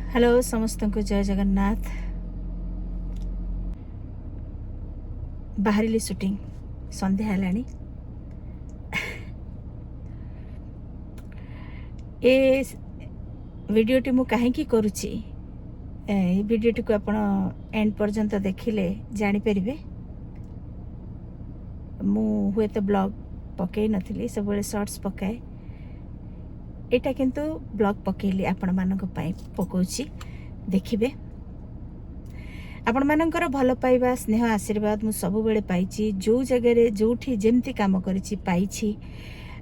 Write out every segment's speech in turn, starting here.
Hello समस्त को जय जगन्नाथ। बाहर सुटिंग संध्या है। ए वीडियोटी मु कहीं करुच्ची वीडियोटी को आपण एंड पर्यंत देखिले जानी परिबे। मु हुए तो ब्लॉग पकई नथिली, सब शॉर्ट्स पकाए। एटा किंतु ब्लॉग पकेली आपण मानक पाई पकोची देखिबे। आपण मानकर भल पाइबा स्नेह आशीर्वाद मु सब बेले पाइची। जो जगह जोठी जेमती काम करिची पाइची।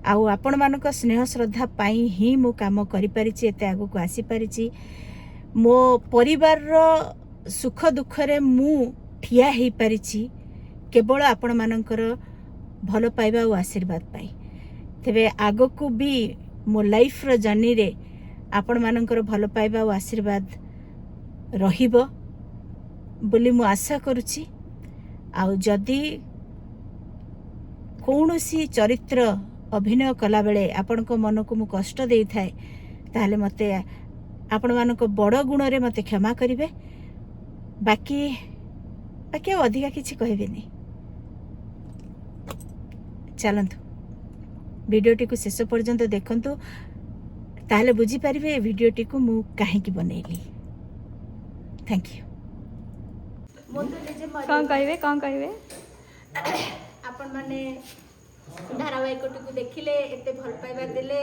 आउ आपण मानक स्नेह श्रद्धा पाई ही मु काम करि परिची, एते आगु को आसी परिची। मो परिवार रो सुख दुख रे मु ठिया हेई परिची केवल आपण मानकर भल पाइबा और आशीर्वाद पाई। तेबे आगो को भी मो लाइफ रो जर्नी रे आपण मानकर भल पाइबा और आशीर्वाद रहिबो बोली मु आशा करुची। आउ जदि कौनसी चरित्र अभिनय कला बेले आपण को मन को मु कष्ट देई थाए ताहले मते आपण मानक बड़ गुण रे मते क्षमा करिवे। बाकी बाकी अधिका किछि कहबेनी। चलंतु वीडियोटी को शेष पर्यंत देखंतु, ताहले बुझी पारिबे वीडियोटी को मु काहे की बनेली। Thank you. कौन कहबे आपण माने धारावाहिकटी को देखिले, एते भल पाइबा देले।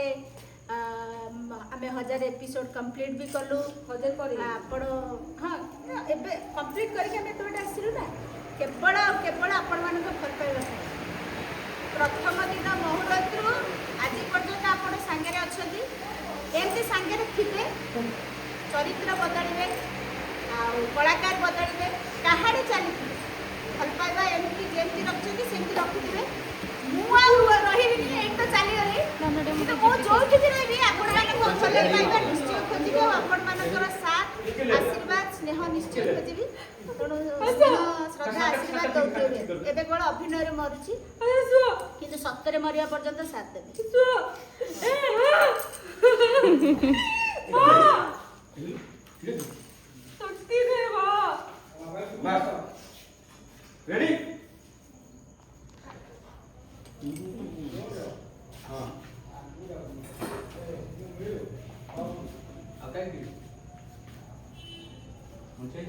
आमे 1000 एपिसोड कंप्लीट भी कलु। 1000 करी आपण हां एबे कंप्लीट करी के हमें तोटे आसिलु ना। केवल आपण माने को भल पाइबा। प्रथम दिन मुहूर्तरू आज पर्यंत आपण संगे अछंती, एमती संगे थिबे। चरित्र बदलिबे, कलाकार बदलिबे, कहानी चली भल पाइबा एमती जेमती रखछंती सेमती रखिथिबे। मु आ रहिबिनी एक तो चली गली। मो जोठी भी रहिबी आपण माने को भल पाइबा निश्चय खोजिबे। आपण मानकर साथ आशीर्वाद स्नेह निश्चय खोजिबी। तणु श्रद्धा आशीर्वाद दउथिबे। एबे कोन अभिनय रे मरुची किंतु सत्तरे मरिया पर्यंत साथ देबे। शक्ति देवा बस रेडी। हां ओके मुझे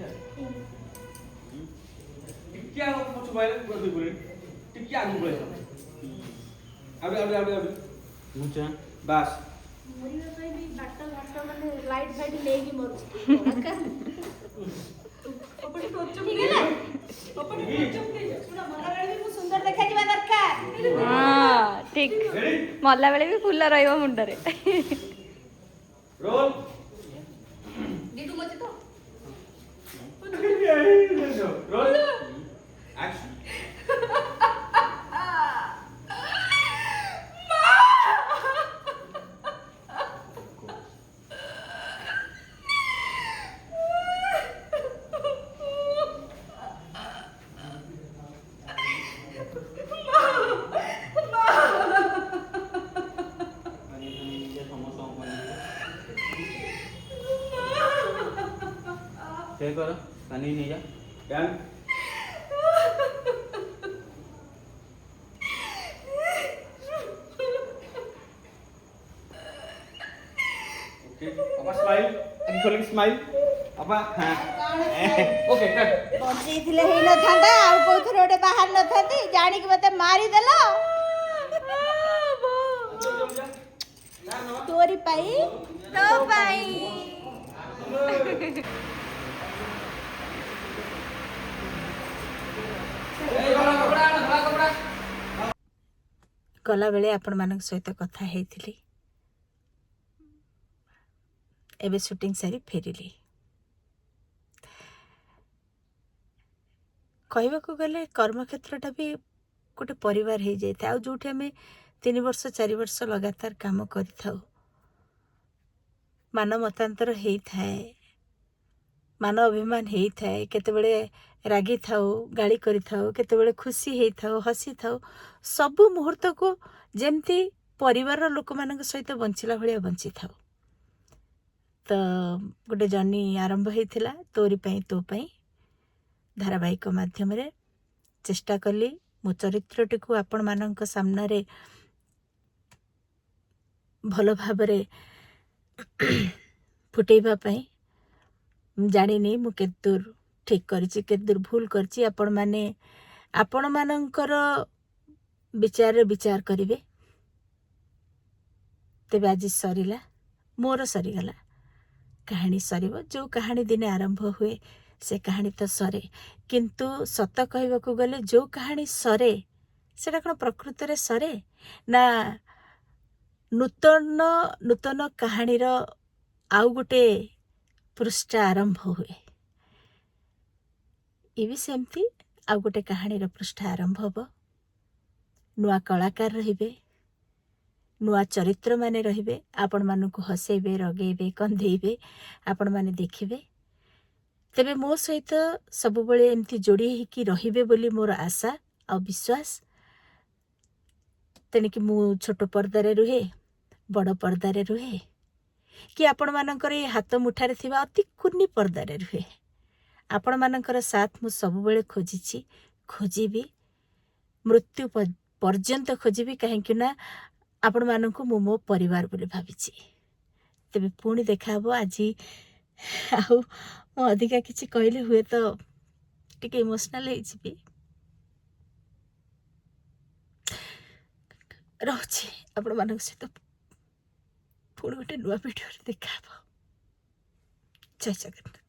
क्या कुछ मोबाइल बोल बोल टिक आगु बोले अब मुझे बस मरिया पई भी बाट माने लाइट फाइट लेगी मरुची। अपनी टोचम ठीक है ना। अपनी टोचम के सुना मरा बेले भी सुंदर देखा जीवा दरकार। हां ठीक। मल्ला बेले भी फुल्ला रहइबो मुंड रे। रोल दीदू मजे तो रोल एक्शन। क्या करो कानी नहीं जा डन। ओके अपा स्माइल आगे खोल के स्माइल अपा। हां ओके कट बंची थिले हेई न थांदा आ कोथरे ओटे बाहर न थांती जानी कि मते मारी देलो। तोरी पाई तो पाई गला बेले आपण मानक सहित कथा हेइथिली। एबे शूटिंग सारी फेरिली। कहबा को गले कर्मक्षेत्रटा भी गोटे परिवार हो जाए। आ जोठी आमे 3 वर्ष 4 वर्ष लगातार काम करिथाउ, मान मतांतर हेई थाए, मान अभिमान हेई थाए। केतेबेले रागी थाउ, गाली करि थाउ, केतेबेले खुशी हेई थाउ, हसी थाउ। सब मुहूर्त को जेमती परिवार लोक मानक सहित बंचिला भलिया बंची थाउ। ତ ଗୋଟେ ଜର୍ଣ୍ଣି ଆରମ୍ଭ ହେଇଥିଲା ତୋରି ପାଇଁ ତୋ ପାଇଁ ଧାରାବାହିକ ମାଧ୍ୟମରେ। ଚେଷ୍ଟା କଲି ମୋ ଚରିତ୍ରଟିକୁ ଆପଣମାନଙ୍କ ସାମ୍ନାରେ ଭଲ ଭାବରେ ଫୁଟେଇବା ପାଇଁ। ମୁଁ ଜାଣିନି ମୁଁ କେତେ ଦୂର ଠିକ୍ କରିଛି କେତେ ଦୂର ଭୁଲ କରିଛି। ଆପଣମାନଙ୍କର ବିଚାରରେ ବିଚାର କରିବେ। ତେବେ ଆଜି ସରିଲା, ମୋର ସରିଗଲା। କାହାଣୀ ସରିବ। ଯେଉଁ କାହାଣୀ ଦିନେ ଆରମ୍ଭ ହୁଏ ସେ କାହାଣୀ ତ ସରେ, କିନ୍ତୁ ସତ କହିବାକୁ ଗଲେ ଯେଉଁ କାହାଣୀ ସରେ ସେଇଟା କ'ଣ ପ୍ରକୃତରେ ସରେ, ନା ନୂତନ କାହାଣୀର ଆଉ ଗୋଟେ ପୃଷ୍ଠା ଆରମ୍ଭ ହୁଏ। ଏ ବି ସେମିତି ଆଉ ଗୋଟେ କାହାଣୀର ପୃଷ୍ଠା ଆରମ୍ଭ ହେବ। ନୂଆ କଳାକାର ରହିବେ, ନୂଆ ଚରିତ୍ରମାନେ ରହିବେ, ଆପଣମାନଙ୍କୁ ହସେଇବେ, ରଗେଇବେ, କନ୍ଦେଇବେ, ଆପଣମାନେ ଦେଖିବେ। ତେବେ ମୋ ସହିତ ସବୁବେଳେ ଏମିତି ଯୋଡ଼ି ହେଇକି ରହିବେ ବୋଲି ମୋର ଆଶା ଆଉ ବିଶ୍ୱାସ। ତେଣିକି ମୁଁ ଛୋଟ ପର୍ଦ୍ଦାରେ ରୁହେ, ବଡ଼ ପର୍ଦ୍ଦାରେ ରୁହେ, କି ଆପଣମାନଙ୍କର ଏଇ ହାତ ମୁଠାରେ ଥିବା ଅତି କୁନି ପର୍ଦ୍ଦାରେ ରୁହେ, ଆପଣମାନଙ୍କର ସାଥ ମୁଁ ସବୁବେଳେ ଖୋଜିଛି, ଖୋଜିବି, ମୃତ୍ୟୁ ପର୍ଯ୍ୟନ୍ତ ଖୋଜିବି। କାହିଁକି ନା ଆପଣମାନଙ୍କୁ ମୁଁ ମୋ ପରିବାର ବୋଲି ଭାବିଛି। ତେବେ ପୁଣି ଦେଖାହେବ। ଆଜି ଆଉ ମୁଁ ଅଧିକା କିଛି କହିଲେ ହୁଏତ ଟିକେ ଇମୋସନାଲ୍ ହେଇଯିବି। ରହୁଛି ଆପଣମାନଙ୍କ ସହିତ ପୁଣି ଗୋଟେ ନୂଆ ଭିଡ଼ିଓରେ ଦେଖାହେବ। ଜୟ ଜଗନ୍ନାଥ।